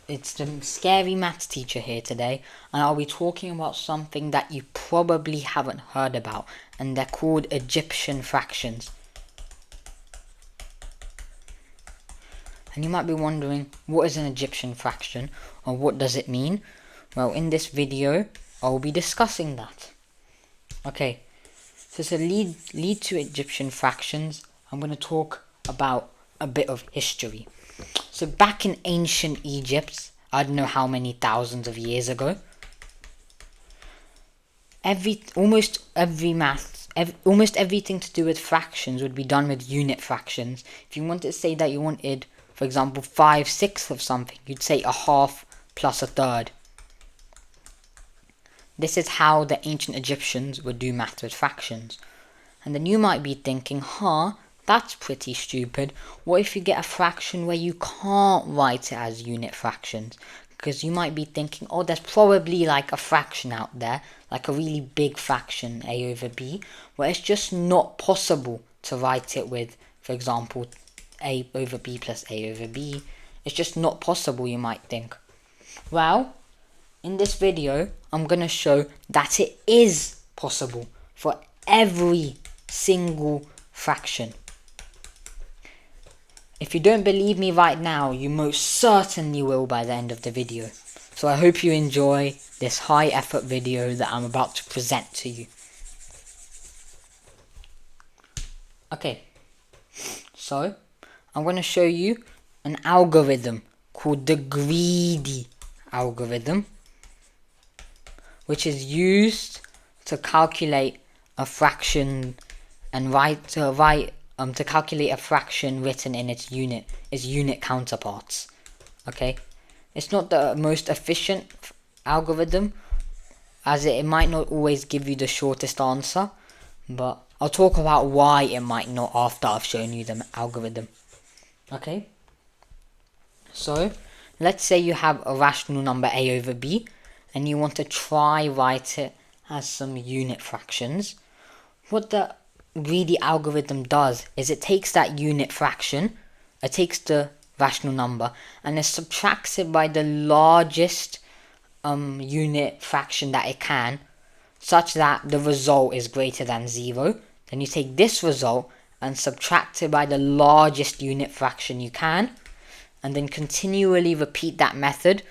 It's the scary maths teacher here today, and I'll be talking about something that you probably haven't heard about, and they're called Egyptian fractions. And you might be wondering, what is an Egyptian fraction, or what does it mean? Well, in this video, I'll be discussing that. Okay, so to lead to Egyptian fractions, I'm going to talk about a bit of history. So back in ancient Egypt, I don't know how many thousands of years ago, almost everything to do with fractions would be done with unit fractions. If you wanted to say that you wanted, for example, 5/6 of something, you'd say a half plus a third. This is how the ancient Egyptians would do math with fractions. And then you might be thinking, that's pretty stupid. What if you get a fraction where you can't write it as unit fractions? Because you might be thinking, there's probably like a fraction out there, like a really big fraction, a over b, where it's just not possible to write it with, for example, a over b plus a over b. It's just not possible, you might think. Well, in this video, I'm going to show that it is possible for every single fraction. If you don't believe me right now, you most certainly will by the end of the video. So I hope you enjoy this high effort video that I'm about to present to you. Okay, so I'm going to show you an algorithm called the greedy algorithm, which is used to calculate a fraction and to calculate a fraction written in its unit counterparts. Okay, it's not the most efficient algorithm, as it might not always give you the shortest answer, but I'll talk about why it might not after I've shown you the algorithm. Okay, so let's say you have a rational number a over b, and you want to try write it as some unit fractions. What the greedy algorithm does is it takes that unit fraction, it takes the rational number, and it subtracts it by the largest unit fraction that it can, such that the result is greater than 0. Then you take this result and subtract it by the largest unit fraction you can, and then continually repeat that method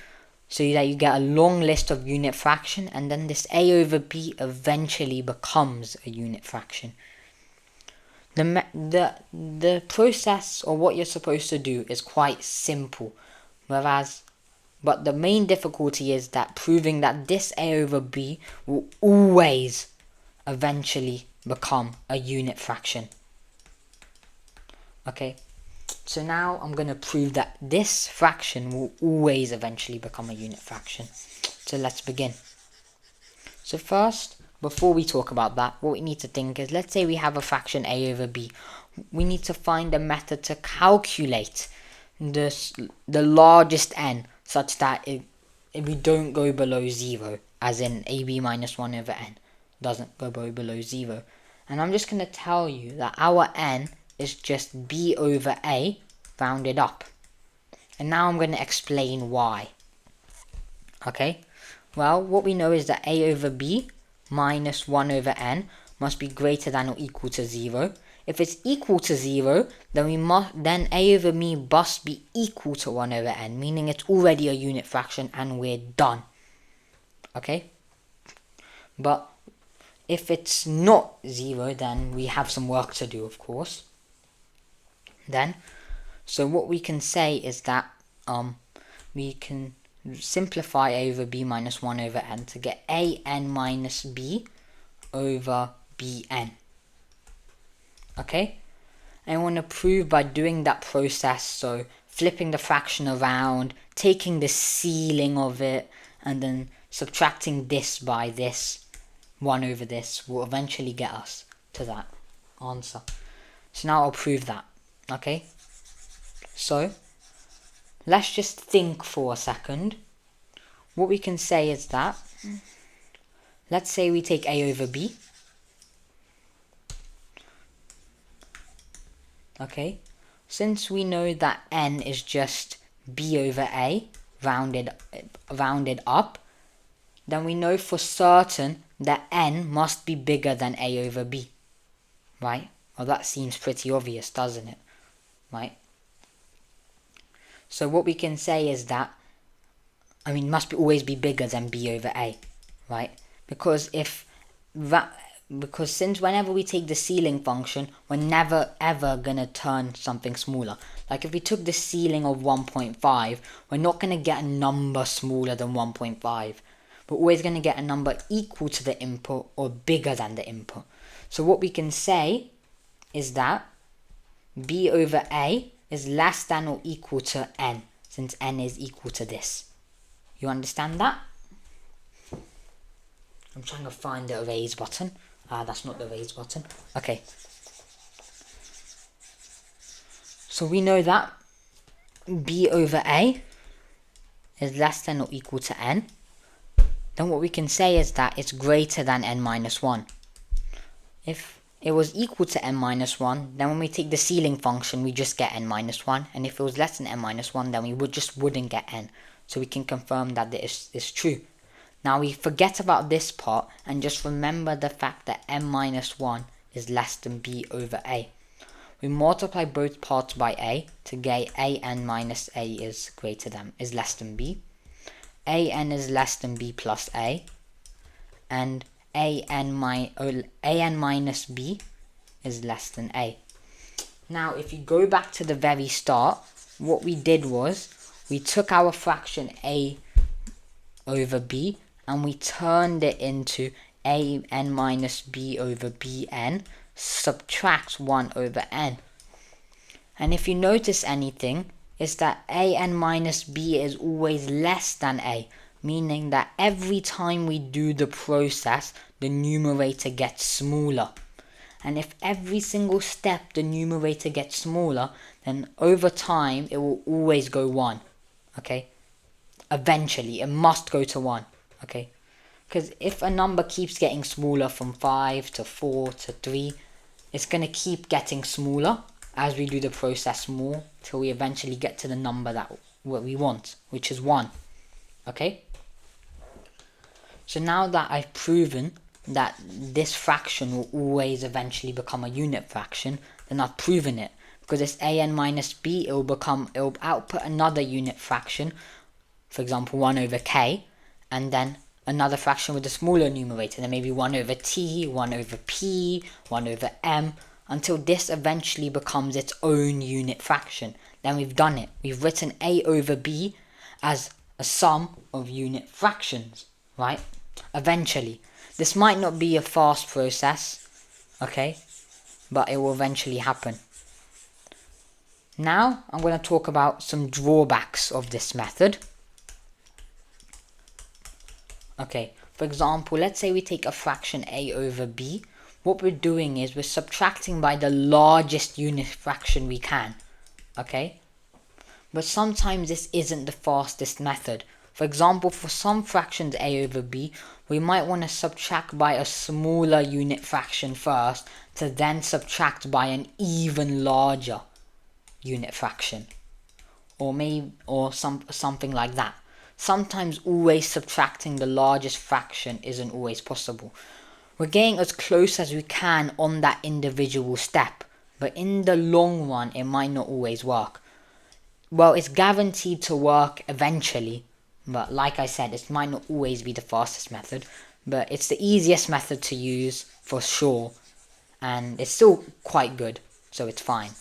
so that you get a long list of unit fraction, and then this a over b eventually becomes a unit fraction. The process, or what you're supposed to do, is quite simple, but the main difficulty is that proving that this a over b will always eventually become a unit fraction. Okay, so now I'm going to prove that this fraction will always eventually become a unit fraction. So let's begin. So first, before we talk about that, what we need to think is, let's say we have a fraction a over b. We need to find a method to calculate the largest n, such that if we don't go below 0, as in ab minus 1 over n doesn't go below 0. And I'm just going to tell you that our n is just b over a rounded up. And now I'm going to explain why. Okay, well, what we know is that a over b minus 1 over n must be greater than or equal to 0. If it's equal to 0, then a over b must be equal to 1 over n, meaning it's already a unit fraction and we're done. Okay, but if it's not 0, then we have some work to do, of course. So what we can say is that we can simplify a over b minus 1 over n to get a n minus b over bn. Okay, I want to prove by doing that process, so flipping the fraction around, taking the ceiling of it, and then subtracting this by this, 1 over this, will eventually get us to that answer. So now I'll prove that. Okay, so let's just think for a second. What we can say is that, let's say we take a over b. Okay, since we know that n is just b over a rounded up, then we know for certain that n must be bigger than a over b, right? Well, that seems pretty obvious, doesn't it? Right? So what we can say is that, must always be bigger than b over a, right? Because since whenever we take the ceiling function, we're never ever gonna turn something smaller. Like if we took the ceiling of 1.5, we're not gonna get a number smaller than 1.5. We're always gonna get a number equal to the input or bigger than the input. So what we can say is that b over a is less than or equal to n, since n is equal to this. You understand that? I'm trying to find the erase button. That's not the erase button. Okay. So we know that b over a is less than or equal to n. Then what we can say is that it's greater than n minus 1. If it was equal to n minus 1, then when we take the ceiling function, we just get n minus 1. And if it was less than n minus 1, then we wouldn't get n. So we can confirm that this is true. Now we forget about this part and just remember the fact that n minus 1 is less than b over a. We multiply both parts by a to get an minus a is less than b. An is less than b plus a. And an minus b is less than a. Now if you go back to the very start, what we did was we took our fraction a over b and we turned it into an minus b over bn subtracts 1 over n. And if you notice anything, is that an minus b is always less than a, meaning that every time we do the process, the numerator gets smaller. And if every single step the numerator gets smaller, then over time it will always go 1. Okay? Eventually, it must go to 1. Okay? Because if a number keeps getting smaller from 5 to 4 to 3, it's going to keep getting smaller as we do the process more till we eventually get to the number that we want, which is 1. Okay? So now that I've proven that this fraction will always eventually become a unit fraction, then I've proven it. Because it's an minus b, it will output another unit fraction, for example 1 over k, and then another fraction with a smaller numerator, then maybe 1 over t, 1 over p, 1 over m, until this eventually becomes its own unit fraction. Then we've done it. We've written a over b as a sum of unit fractions, right? Eventually. This might not be a fast process, okay, but it will eventually happen. Now I'm going to talk about some drawbacks of this method. Okay, for example, let's say we take a fraction a over b. What we're doing is we're subtracting by the largest unit fraction we can, okay? But sometimes this isn't the fastest method. For example, for some fractions a over b, we might want to subtract by a smaller unit fraction first to then subtract by an even larger unit fraction, or something like that. Sometimes always subtracting the largest fraction isn't always possible. We're getting as close as we can on that individual step, but in the long run it might not always work. Well, it's guaranteed to work eventually, but like I said, it might not always be the fastest method, but it's the easiest method to use for sure, and it's still quite good, so it's fine.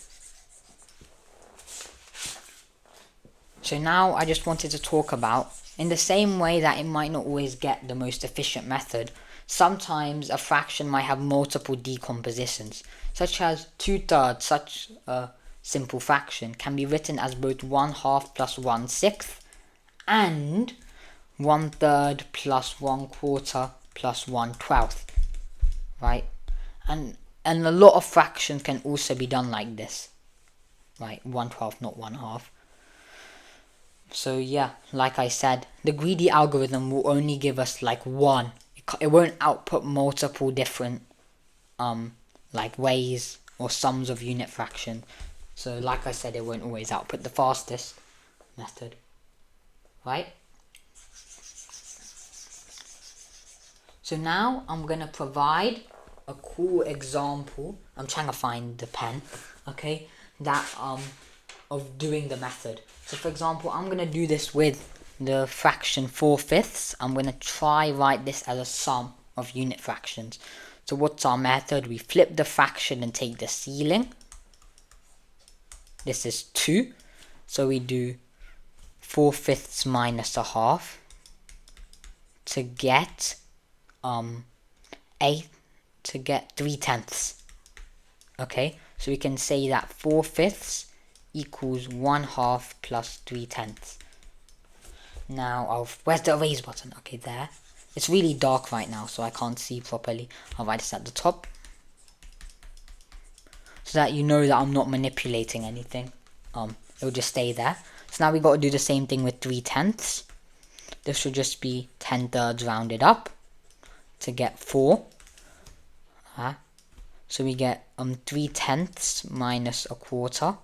So now I just wanted to talk about, in the same way that it might not always get the most efficient method, sometimes a fraction might have multiple decompositions, such as 2/3. Such a simple fraction can be written as both 1/2 plus 1/6 and 1/3 plus 1/4 plus 1/12, right? And a lot of fractions can also be done like this, right? 1/12, not 1/2. So yeah, like I said, the greedy algorithm will only give us like one. It won't output multiple different like ways or sums of unit fraction. So like I said, it won't always output the fastest method. right? So now I'm gonna provide a cool example. I'm trying to find the pen, okay, that of doing the method. So for example, I'm gonna do this with the fraction 4/5. I'm gonna try write this as a sum of unit fractions. So what's our method? We flip the fraction and take the ceiling. This is 2. So we do 4/5 minus a half to get 3/10. Okay, so we can say that 4/5 equals 1/2 plus 3/10. Now, where's the erase button? Okay, there. It's really dark right now, so I can't see properly. I'll write this at the top, so that you know that I'm not manipulating anything. It'll just stay there. So now we got to do the same thing with 3/10. This should just be 10/3 rounded up to get 4. So we get 3/10 minus a quarter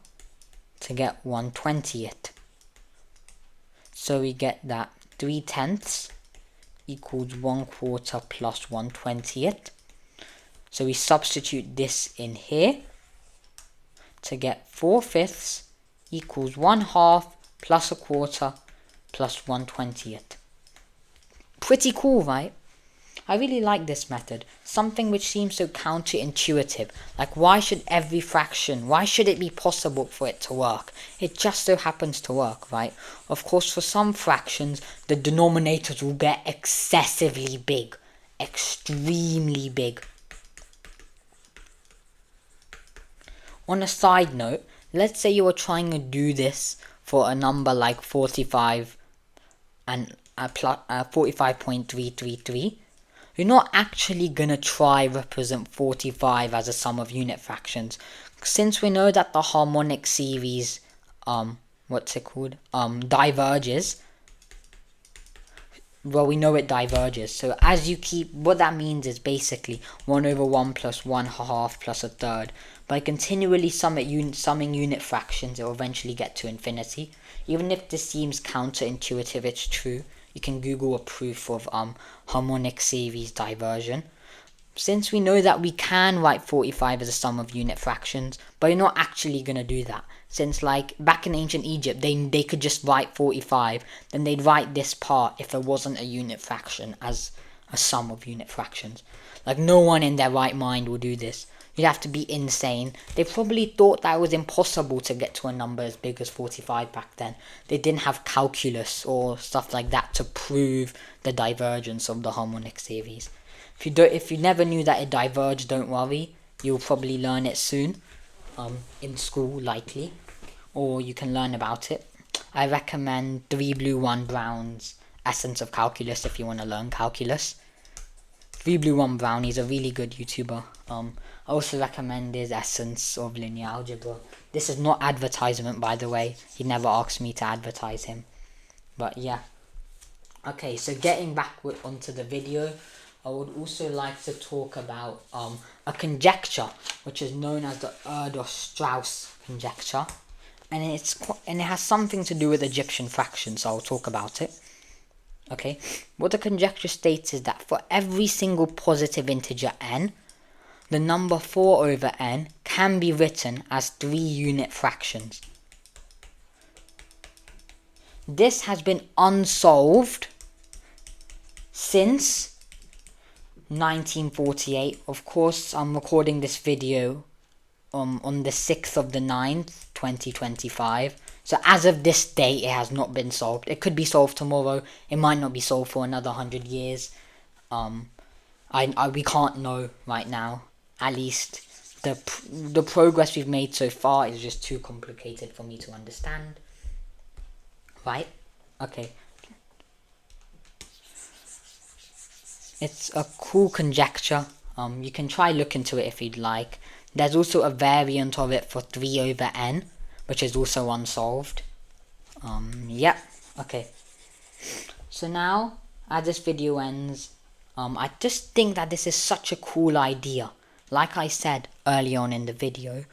to get 1/20. So we get that 3/10 equals 1/4 plus 1/20. So we substitute this in here to get 4/5 equals 1/2 plus a quarter plus 1/20. Pretty cool, right? I really like this method, something which seems so counterintuitive. Like, why should every fraction, why should it be possible for it to work? It just so happens to work, right? Of course, for some fractions, the denominators will get excessively big, extremely big. On a side note, let's say you were trying to do this for a number like 45 and 45.333. You're not actually gonna try represent 45 as a sum of unit fractions, since we know that the harmonic series diverges. Well, we know it diverges, so as you keep, what that means is basically 1/1 plus 1/2 plus a third. By continually summing unit fractions, it will eventually get to infinity. Even if this seems counterintuitive, it's true. You can Google a proof of harmonic series diversion. Since we know that we can write 45 as a sum of unit fractions, but you're not actually going to do that. Since, like, back in ancient Egypt, they could just write 45, then they'd write this part if there wasn't a unit fraction as a sum of unit fractions. Like, no one in their right mind will do this. You'd have to be insane. They probably thought that it was impossible to get to a number as big as 45 back then. They didn't have calculus or stuff like that to prove the divergence of the harmonic series. If you never knew that it diverged, don't worry. You'll probably learn it soon, in school likely, or you can learn about it. I recommend 3 Blue 1 Brown's Essence of Calculus if you want to learn calculus. 3 Blue 1 Brown, he's a really good YouTuber. I also recommend his Essence of Linear Algebra. This is not advertisement, by the way. He never asked me to advertise him. But yeah. Okay, so getting back onto the video, I would also like to talk about a conjecture which is known as the Erdős-Strauss conjecture, and it has something to do with Egyptian fractions, so I'll talk about it. Okay, what the conjecture states is that for every single positive integer n, the number 4/n can be written as 3 unit fractions. This has been unsolved since 1948. Of course, I'm recording this video on the 6th of the 9th, 2025. So as of this date, it has not been solved. It could be solved tomorrow. It might not be solved for another 100 years. We can't know right now. At least the progress we've made so far is just too complicated for me to understand. Right? Okay. It's a cool conjecture. You can try look into it if you'd like. There's also a variant of it for 3/n, which is also unsolved. Yeah, okay. So now, as this video ends, I just think that this is such a cool idea. Like I said early on in the video,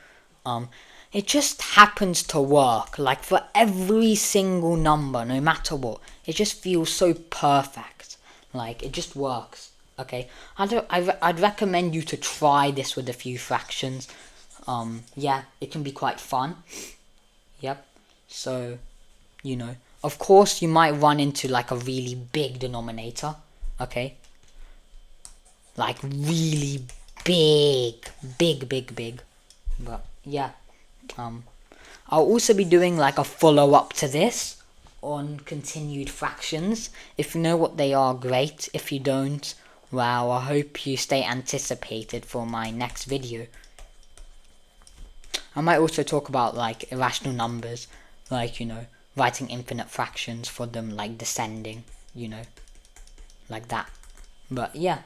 it just happens to work. Like for every single number, no matter what, it just feels so perfect. Like it just works. Okay, I'd recommend you to try this with a few fractions. Yeah, it can be quite fun. Yep. So, of course you might run into like a really big denominator. Okay. Like really big. But yeah. I'll also be doing like a follow-up to this on continued fractions. If you know what they are, great. If you don't, well, I hope you stay anticipated for my next video. I might also talk about like irrational numbers, like, writing infinite fractions for them, like descending, like that. But yeah,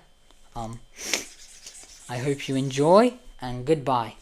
I hope you enjoy, and goodbye.